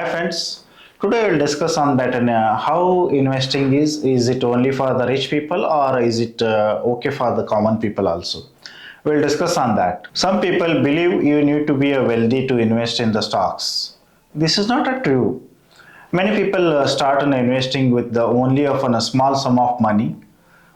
Hi friends, today we'll discuss on that how investing is. Is it only for the rich people or is it okay for the common people also? We'll discuss on that. Some people believe you need to be a wealthy to invest in the stocks. This is not a true. Many people start on investing with the only of a small sum of money.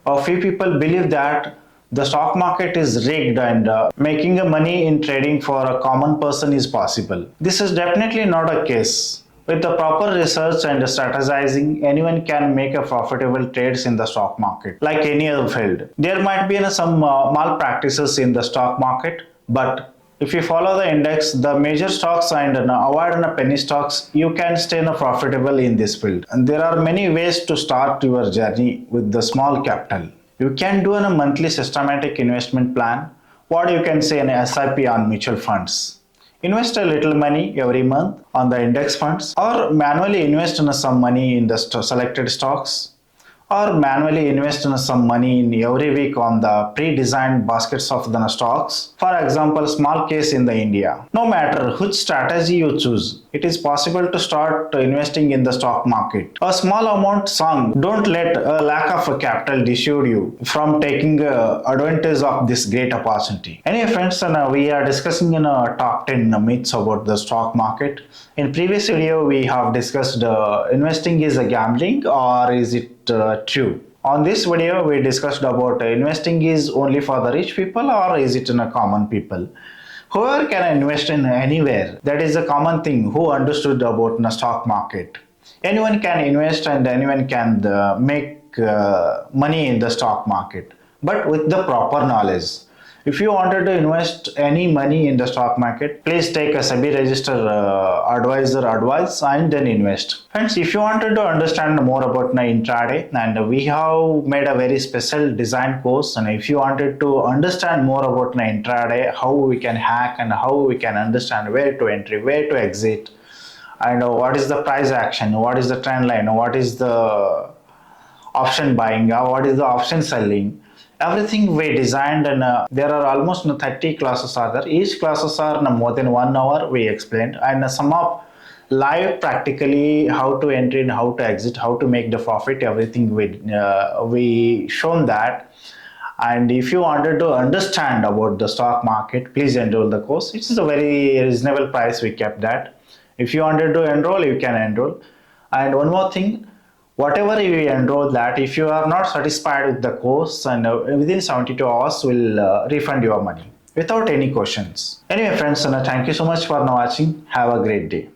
A few people believe that the stock market is rigged and making a money in trading for a common person is possible. This is definitely not a case. With the proper research and strategizing, anyone can make a profitable trades in the stock market, like any other field. There might be some malpractices in the stock market, but if you follow the index, the major stocks and avoid penny stocks, you can stay profitable in this field. And there are many ways to start your journey with the small capital. You can do a monthly systematic investment plan, what you can say an SIP on mutual funds. Invest a little money every month on the index funds, or manually invest in some money in the selected stocks, or manually invest in some money in every week on the pre-designed baskets of the stocks. For example, small case in the India. No matter which strategy you choose, it is possible to start investing in the stock market. A small amount sunk. Don't let a lack of capital dissuade you from taking advantage of this great opportunity. Anyway friends, we are discussing in a top 10 myths about the stock market. In previous video, we have discussed investing is a gambling or is it true. On this video, we discussed about investing is only for the rich people or is it in a common people. Whoever can invest in anywhere, that is a common thing who understood about the stock market. Anyone can invest and anyone can make money in the stock market, but with the proper knowledge. If you wanted to invest any money in the stock market, please take a SEBI registered advisor advice and then invest. Friends, if you wanted to understand more about intraday, and we have made a very special design course, and if you wanted to understand more about intraday, how we can hack and how we can understand where to enter, where to exit, and what is the price action, what is the trend line, what is the option buying, what is the option selling. Everything we designed, and there are almost 30 classes are there. Each classes are more than 1 hour we explained, and some of live practically how to enter and how to exit, how to make the profit, everything we shown that. And if you wanted to understand about the stock market, please enroll the course. It's a very reasonable price we kept that. If you wanted to enroll, you can enroll. And one more thing, whatever you enroll that, if you are not satisfied with the course, and within 72 hours we'll refund your money without any questions. Anyway friends, thank you so much for watching. Have a great day.